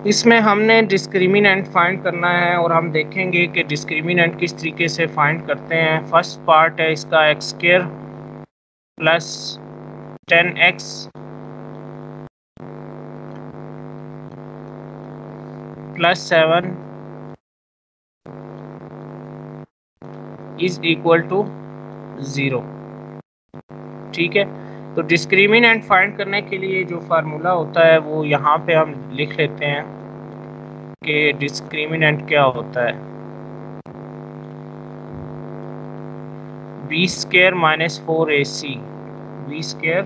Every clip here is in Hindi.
इसमें हमने डिस्क्रिमिनेंट फाइंड करना है और हम देखेंगे कि डिस्क्रिमिनेंट किस तरीके से फाइंड करते हैं। फर्स्ट पार्ट है इसका x square plus 10x plus 7 is equal to 0। ठीक है, तो डिस्क्रिमिनेंट फाइंड करने के लिए जो फार्मूला होता है वो यहाँ पे हम लिख लेते हैं कि डिस्क्रिमिनेंट क्या होता है। B square minus 4ac, B square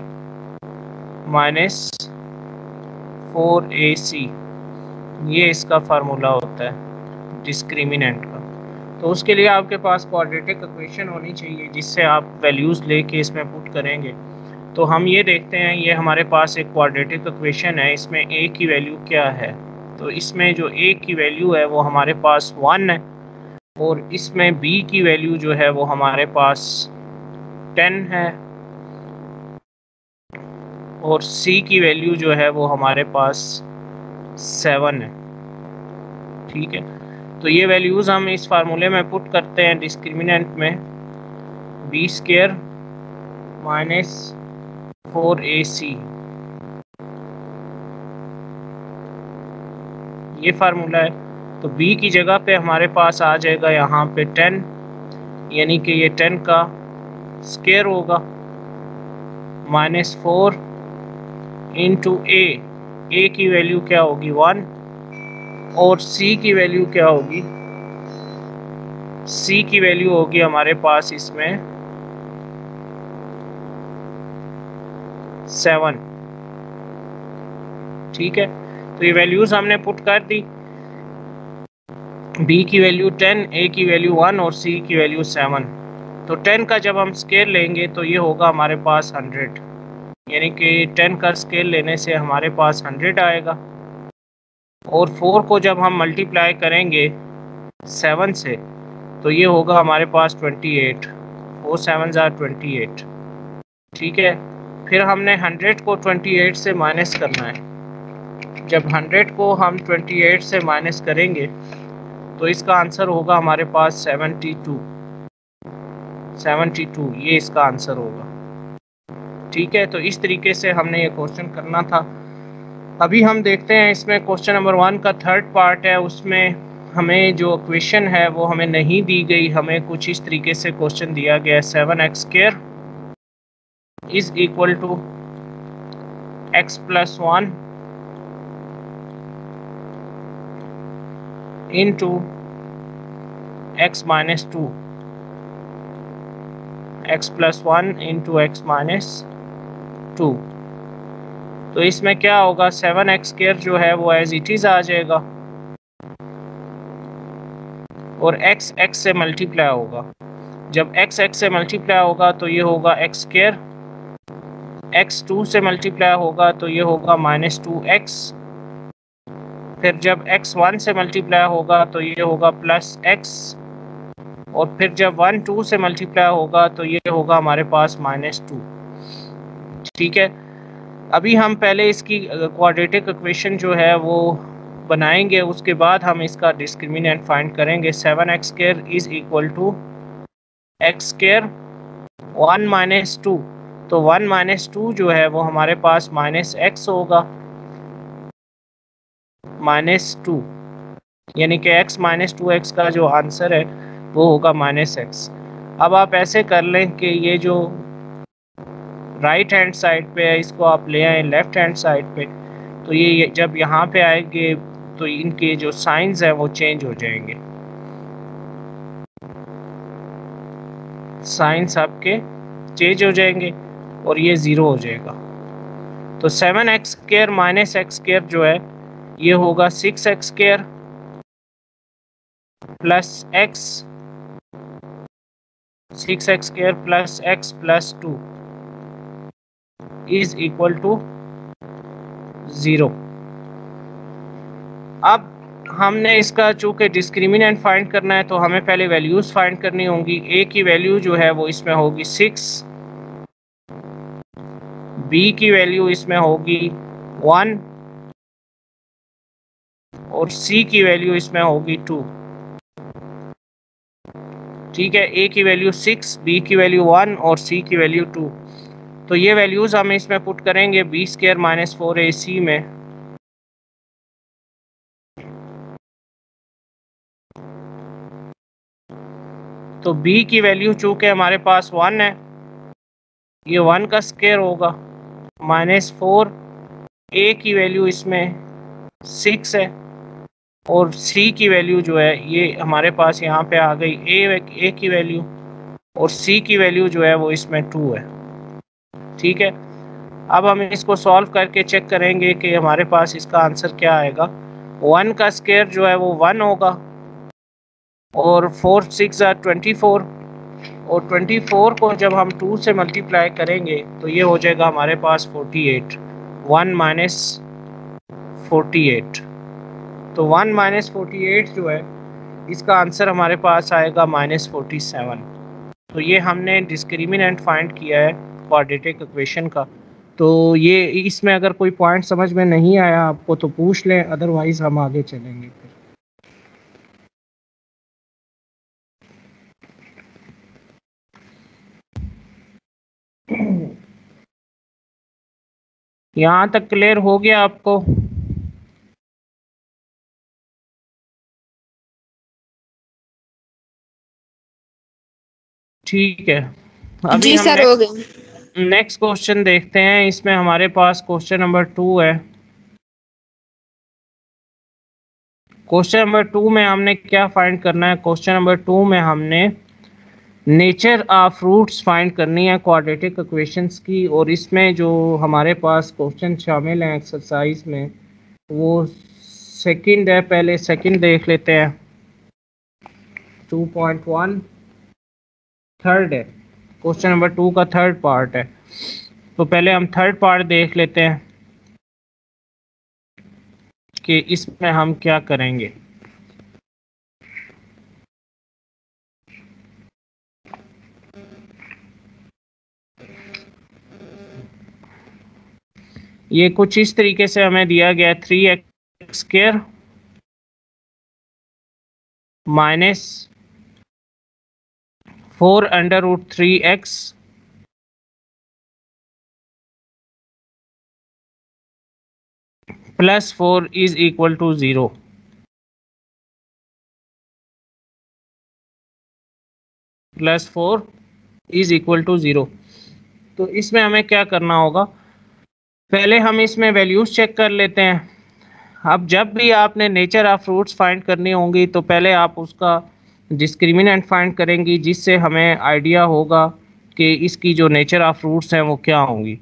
minus 4ac, ये इसका फार्मूला होता है डिस्क्रिमिनेंट का। तो उसके लिए आपके पास क्वाड्रेटिक इक्वेशन होनी चाहिए जिससे आप वैल्यूज़ लेके इसमें पुट करेंगे। तो हम ये देखते हैं, ये हमारे पास एक क्वाड्रेटिक इक्वेशन है, इसमें a की वैल्यू क्या है। तो इसमें जो a की वैल्यू है वो हमारे पास 1 है और इसमें b की वैल्यू जो है वो हमारे पास 10 है और c की वैल्यू जो है वो हमारे पास 7 है। ठीक है, तो ये वैल्यूज़ हम इस फार्मूले में पुट करते हैं डिस्क्रिमिनेंट में। बी स्क्वायर माइनस 4ac, ये फार्मूला है। तो b की जगह पे हमारे पास आ जाएगा यहाँ पे 10, यानी कि ये 10 का स्क्वायर होगा माइनस 4 इंटू a की वैल्यू क्या होगी 1 और c की वैल्यू क्या होगी, c की वैल्यू होगी हमारे पास इसमें 7। ठीक है, तो ये वैल्यूज़ हमने पुट कर दी। b की वैल्यू 10, a की वैल्यू 1 और c की वैल्यू 7। तो 10 का जब हम स्केल लेंगे तो ये होगा हमारे पास 100, यानी कि 10 का स्केल लेने से हमारे पास 100 आएगा। और 4 को जब हम मल्टीप्लाई करेंगे 7 से तो ये होगा हमारे पास 28, 4 7 ज़ा 28। ठीक है, फिर हमने 100 को 28 से माइनस करना है। जब 100 को हम 28 से माइनस करेंगे तो इसका आंसर होगा हमारे पास 72, ये इसका आंसर होगा। ठीक है, तो इस तरीके से हमने ये क्वेश्चन करना था। अभी हम देखते हैं इसमें क्वेश्चन नंबर 1 का थर्ड पार्ट है, उसमें हमें जो इक्वेशन है वो हमें नहीं दी गई, हमें कुछ इस तरीके से क्वेश्चन दिया गया है 7x square is equal to x plus 1 into x minus 2, x plus 1 into x minus 2। तो इसमें क्या होगा, 7x स्क्वायर जो है वो एज इट इज़ आ जाएगा और x x से मल्टीप्लाई होगा। जब x x से मल्टीप्लाई होगा तो ये होगा x स्क्वायर, x 2 से मल्टीप्लाई होगा तो ये होगा माइनस 2x, फिर जब x 1 से मल्टीप्लाई होगा तो ये होगा प्लस x, और फिर जब 1 2 से मल्टीप्लाई होगा तो ये होगा हमारे पास माइनस 2। ठीक है, अभी हम पहले इसकी क्वाड्रेटिक इक्वेशन जो है वो बनाएंगे, उसके बाद हम इसका डिस्क्रिमिनेंट फाइंड करेंगे। 7x square is equal to X square 1 minus 2, तो 1 माइनस 2 जो है वो हमारे पास माइनस x होगा, माइनस 2, यानी कि x माइनस 2x का जो आंसर है वो होगा माइनस x। अब आप ऐसे कर लें कि ये जो राइट हैंड साइड पे है इसको आप ले आए लेफ्ट हैंड साइड पे, तो ये जब यहाँ पे आएंगे तो इनके जो साइंस है वो चेंज हो जाएंगे, साइंस आपके चेंज हो जाएंगे और ये 0 हो जाएगा। तो 7x square minus x square जो है ये होगा 6x square plus x, 6x square plus x plus 2 is equal to 0। अब हमने इसका चूँकि डिस्क्रिमिनेंट फाइंड करना है तो हमें पहले वैल्यूज़ फाइंड करनी होंगी। a की वैल्यू जो है वो इसमें होगी 6, b की वैल्यू इसमें होगी 1 और C की वैल्यू इसमें होगी 2। ठीक है, A की वैल्यू 6, B की वैल्यू 1 और C की वैल्यू 2। तो ये वैल्यूज हम इसमें पुट करेंगे b² माइनस 4ac में। तो b की वैल्यू चूंकि हमारे पास 1 है, ये 1 का स्क्वायर होगा, माइनस 4। a की वैल्यू इसमें 6 है और c की वैल्यू जो है ये हमारे पास यहाँ पे आ गई a की वैल्यू, और c की वैल्यू जो है वो इसमें 2 है। ठीक है, अब हम इसको सॉल्व करके चेक करेंगे कि हमारे पास इसका आंसर क्या आएगा। 1 का स्क्वायर जो है वो 1 होगा, और 4 6 24, और 24 को जब हम 2 से मल्टीप्लाई करेंगे तो ये हो जाएगा हमारे पास 48। 1 माइनस 48, तो 1 माइनस 48 जो है इसका आंसर हमारे पास आएगा -47। तो ये हमने डिस्क्रिमिनेंट फाइंड किया है क्वाड्रेटिक इक्वेशन का। तो ये इसमें अगर कोई पॉइंट समझ में नहीं आया आपको तो पूछ लें, अदरवाइज हम आगे चलेंगे फिर। यहाँ तक क्लियर हो गया आपको? ठीक है, अभी जी हम सर, हो गए। नेक्स्ट क्वेश्चन देखते हैं। इसमें हमारे पास क्वेश्चन नंबर 2 है। क्वेश्चन नंबर 2 में हमने क्या फाइंड करना है? क्वेश्चन नंबर 2 में हमने नेचर ऑफ फ्रूट्स फाइंड करनी है क्वाड्रेटिक इक्वेशंस की, और इसमें जो हमारे पास क्वेश्चन शामिल हैं एक्सरसाइज में वो सेकंड है। पहले सेकंड देख लेते हैं। 2.1 थर्ड है, क्वेश्चन नंबर 2 का थर्ड पार्ट है। तो पहले हम थर्ड पार्ट देख लेते हैं कि इसमें हम क्या करेंगे। ये कुछ इस तरीके से हमें दिया गया 3x² minus 4√3x plus 4 is equal to 0। Plus 4 is equal to 0। तो इसमें हमें क्या करना होगा? पहले हम इसमें वैल्यूज चेक कर लेते हैं। अब जब भी आपने नेचर ऑफ फ्रूट्स फाइंड करनी होंगी तो पहले आप उसका डिस्क्रिमिनेंट फाइंड करेंगी, जिससे हमें आइडिया होगा कि इसकी जो नेचर ऑफ फ्रूट्स हैं वो क्या होंगी।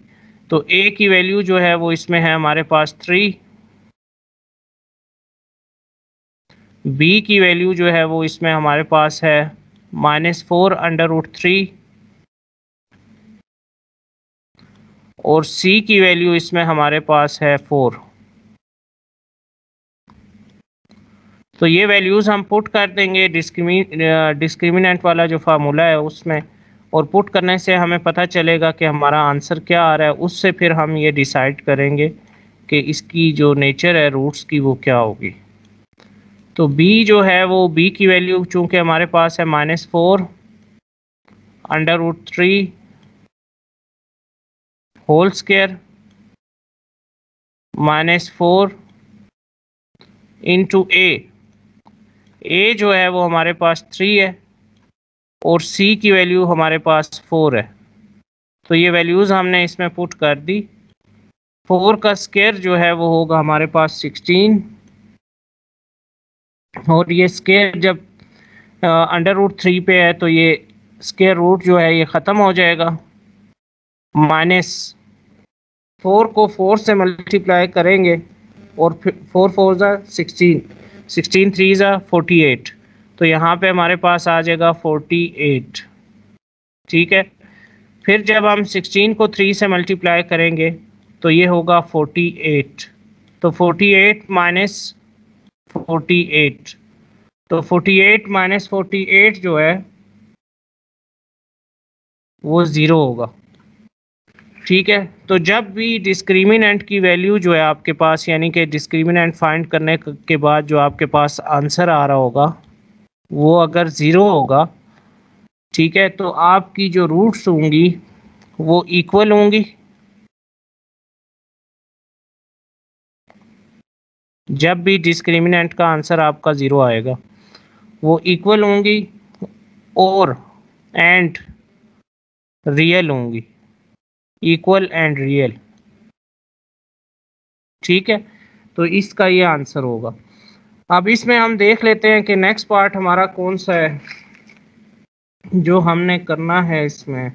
तो a की वैल्यू जो है वो इसमें है हमारे पास 3, b की वैल्यू जो है वो इसमें हमारे पास है -4√3, और c की वैल्यू इसमें हमारे पास है 4। तो ये वैल्यूज़ हम पुट कर देंगे डिस्क्रिमिनेंट वाला जो फार्मूला है उसमें, और पुट करने से हमें पता चलेगा कि हमारा आंसर क्या आ रहा है। उससे फिर हम ये डिसाइड करेंगे कि इसकी जो नेचर है रूट्स की वो क्या होगी। तो b जो है वो b की वैल्यू चूंकि हमारे पास है -4√3 होल स्क्वायर -4 इंटू a जो है वो हमारे पास 3 है, और c की वैल्यू हमारे पास 4 है। तो ये वैल्यूज़ हमने इसमें पुट कर दी। 4 का स्क्वायर जो है वो होगा हमारे पास 16, और ये स्क्वायर जब √3 पे है तो ये स्क्वायर रूट जो है ये ख़त्म हो जाएगा। -4 को 4 से मल्टीप्लाई करेंगे, और फिर 4 4 ज़ा 16, 16 3 ज़ा 48, तो यहाँ पे हमारे पास आ जाएगा 48। ठीक है, फिर जब हम 16 को 3 से मल्टीप्लाई करेंगे तो ये होगा 48। तो 48 माइनस 48, तो 48 माइनस 48 जो है वो 0 होगा। ठीक है, तो जब भी डिस्क्रिमिनेंट की वैल्यू जो है आपके पास, यानी कि डिस्क्रिमिनेंट फाइंड करने के बाद जो आपके पास आंसर आ रहा होगा वो अगर 0 होगा, ठीक है, तो आपकी जो रूट्स होंगी वो इक्वल होंगी। जब भी डिस्क्रिमिनेंट का आंसर आपका 0 आएगा वो इक्वल होंगी और एंड रियल होंगी, इक्वल एंड रियल। ठीक है, तो इसका ये आंसर होगा। अब इसमें हम देख लेते हैं कि नेक्स्ट पार्ट हमारा कौन सा है जो हमने करना है इसमें।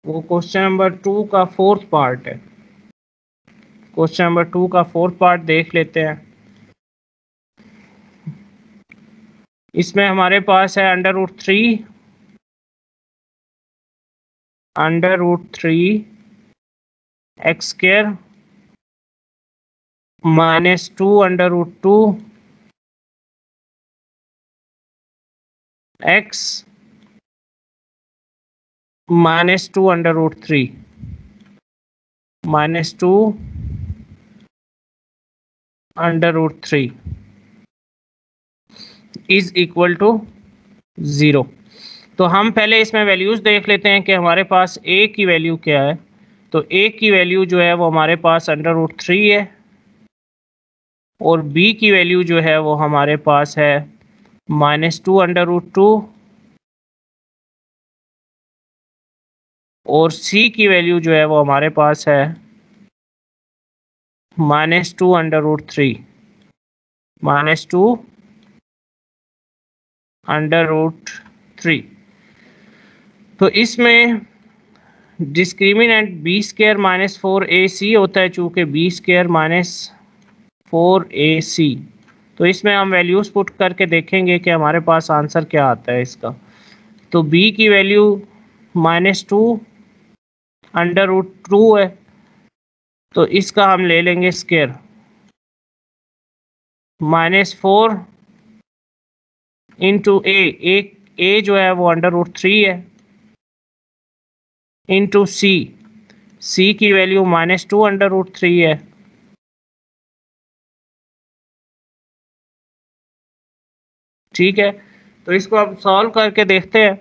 वो क्वेश्चन नंबर 2 का 4th पार्ट है। क्वेश्चन नंबर 2 का 4th पार्ट देख लेते हैं। इसमें हमारे पास है √3 x² -2 √2 x -2 √3 -2 √3 is equal to 0। तो हम पहले इसमें वैल्यूज देख लेते हैं कि हमारे पास a की वैल्यू क्या है। तो a की वैल्यू जो है वो हमारे पास √3 है और b की वैल्यू जो है वो हमारे पास है -2 √2 और c की वैल्यू जो है वो हमारे पास है -2 √3 -2 √3। तो इसमें डिस्क्रिमिनेंट b² - 4ac होता है, चूँकि b² - 4ac। तो इसमें हम वैल्यूज़ पुट करके देखेंगे कि हमारे पास आंसर क्या आता है इसका। तो b की वैल्यू -2 √2 है, तो इसका हम ले लेंगे स्क्वायर। -4 इंटू a जो है वो √3 है, इंटू c की वैल्यू -2 √3 है, ठीक है। तो इसको अब सॉल्व करके देखते हैं।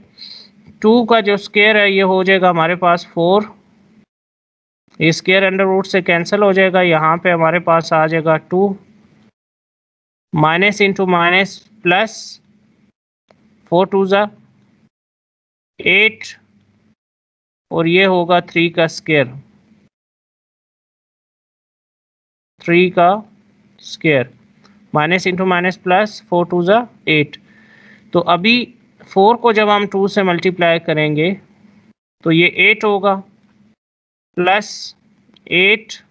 2 का जो स्क्वायर है ये हो जाएगा हमारे पास 4, ये स्क्वायर √ से कैंसिल हो जाएगा। यहाँ पे हमारे पास आ जाएगा 2, माइनस इंटू माइनस प्लस, 4 2 ज़ा 8 और ये होगा 3 का स्क्वायर, 3 का square, minus into minus plus, 4 2 ज़ा 8। तो अभी 4 को जब हम 2 से मल्टीप्लाई करेंगे तो ये 8 होगा, प्लस 8,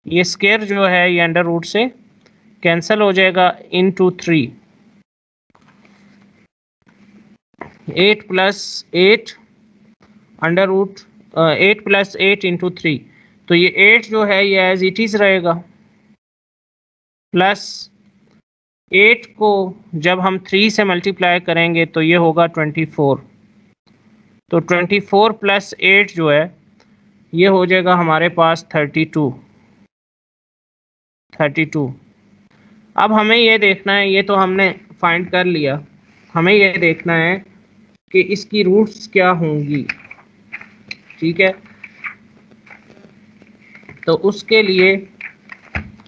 ये स्क्वायर जो है ये √ से कैंसिल हो जाएगा, इंटू 3, 8 प्लस 8 8 प्लस 8 इंटू 3। तो ये 8 जो है ये एज इट इज़ रहेगा, प्लस 8 को जब हम 3 से मल्टीप्लाई करेंगे तो ये होगा 24। तो 24 प्लस 8 जो है ये हो जाएगा हमारे पास 32। अब हमें ये देखना है, ये तो हमने फाइंड कर लिया, हमें ये देखना है कि इसकी रूट्स क्या होंगी, ठीक है। तो उसके लिए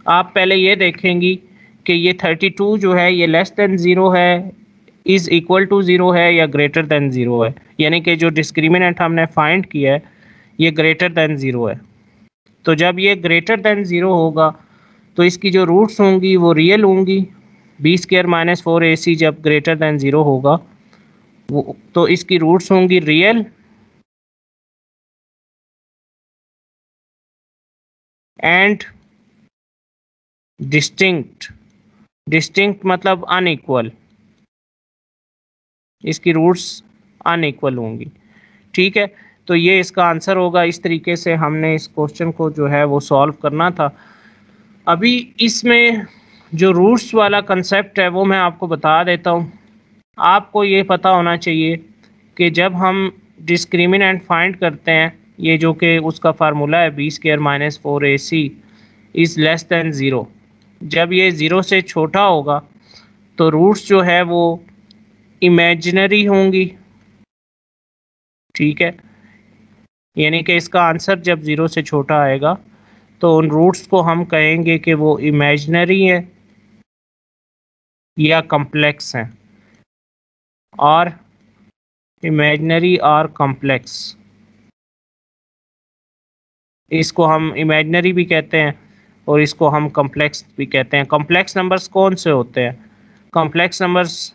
आप पहले ये देखेंगी कि ये 32 जो है ये लेस देन 0 है, इज़ इक्वल टू 0 है या ग्रेटर देन 0 है। यानी कि जो डिस्क्रिमिनेंट हमने फाइंड किया है ये ग्रेटर देन 0 है। तो जब ये ग्रेटर देन 0 होगा तो इसकी जो रूट्स होंगी वो रियल होंगी। b² - 4ac जब ग्रेटर देन 0 होगा वो, तो इसकी रूट्स होंगी रियल एंड डिस्टिंक्ट मतलब अनइक्वल, इसकी रूट्स अनइक्वल होंगी, ठीक है। तो ये इसका आंसर होगा। इस तरीके से हमने इस क्वेश्चन को जो है वो सॉल्व करना था। अभी इसमें जो रूट्स वाला कंसेप्ट है वो मैं आपको बता देता हूँ। आपको ये पता होना चाहिए कि जब हम डिस्क्रिमिनेंट फाइंड करते हैं ये जो कि उसका फार्मूला है B square minus 4ac is less than 0। जब ये 0 से छोटा होगा तो रूट्स जो है वो इमेजिनरी होंगी, ठीक है। यानी कि इसका आंसर जब 0 से छोटा आएगा तो उन रूट्स को हम कहेंगे कि वो इमेजिनरी है या कॉम्प्लेक्स हैं, और इमेजिनरी और कॉम्प्लेक्स, इसको हम इमेजिनरी भी कहते हैं और इसको हम कॉम्प्लेक्स भी कहते हैं। कॉम्प्लेक्स नंबर्स कौन से होते हैं? कॉम्प्लेक्स नंबर्स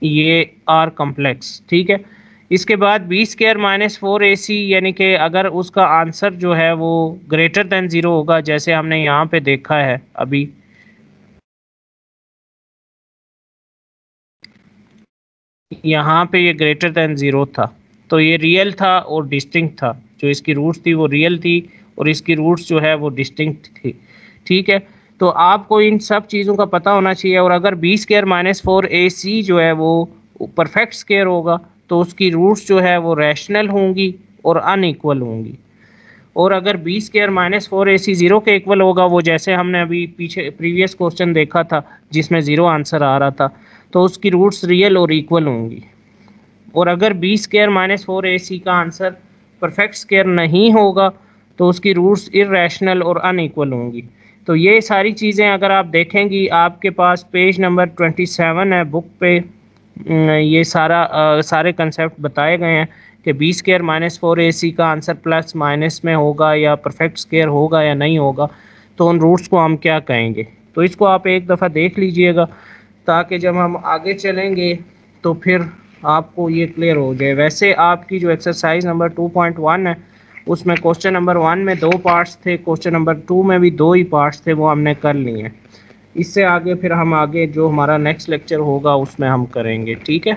ये आर कॉम्प्लेक्स, ठीक है। इसके बाद बी स्क्वायर माइनस 4ac, यानी कि अगर उसका आंसर जो है वो ग्रेटर दैन 0 होगा, जैसे हमने यहाँ पे देखा है अभी, यहाँ पे ये ग्रेटर दैन 0 था, तो ये रियल था और डिस्टिंक्ट था। जो इसकी रूट्स थी वो रियल थी और इसकी रूट्स जो है वो डिस्टिंक्ट थी, ठीक है। तो आपको इन सब चीज़ों का पता होना चाहिए। और अगर बी स्क्वायर माइनस 4ac जो है वो परफेक्ट स्क्वायर होगा तो उसकी रूट्स जो है वो रैशनल होंगी और अनइक्वल होंगी। और अगर बी स्क्वायर माइनस 4ac 0 के इक्वल होगा, वो जैसे हमने अभी पीछे प्रीवियस क्वेश्चन देखा था जिसमें 0 आंसर आ रहा था, तो उसकी रूट्स रियल और इक्वल होंगी। और अगर बी स्क्वायर माइनस 4ac का आंसर परफेक्ट स्क्वायर नहीं होगा तो उसकी रूट्स इरेशनल और अनइक्वल होंगी। तो ये सारी चीज़ें अगर आप देखेंगी, आपके पास पेज नंबर 27 है बुक पे, ये सारे कंसेप्ट बताए गए हैं कि बी स्क्वायर माइनस 4ac का आंसर प्लस माइनस में होगा या परफेक्ट स्क्वायर होगा या नहीं होगा, तो उन रूट्स को हम क्या कहेंगे। तो इसको आप एक दफ़ा देख लीजिएगा ताकि जब हम आगे चलेंगे तो फिर आपको ये क्लियर हो जाए। वैसे आपकी जो एक्सरसाइज नंबर 2.1 है उसमें क्वेश्चन नंबर 1 में 2 पार्ट्स थे, क्वेश्चन नंबर 2 में भी 2 ही पार्ट्स थे, वो हमने कर लिए हैं। इससे आगे फिर हम आगे जो हमारा नेक्स्ट लेक्चर होगा उसमें हम करेंगे, ठीक है।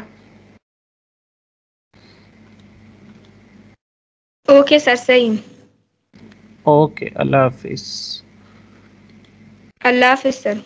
ओके सर, सही। ओके, अल्लाह हाफिज़। अल्लाह हाफिज़ सर।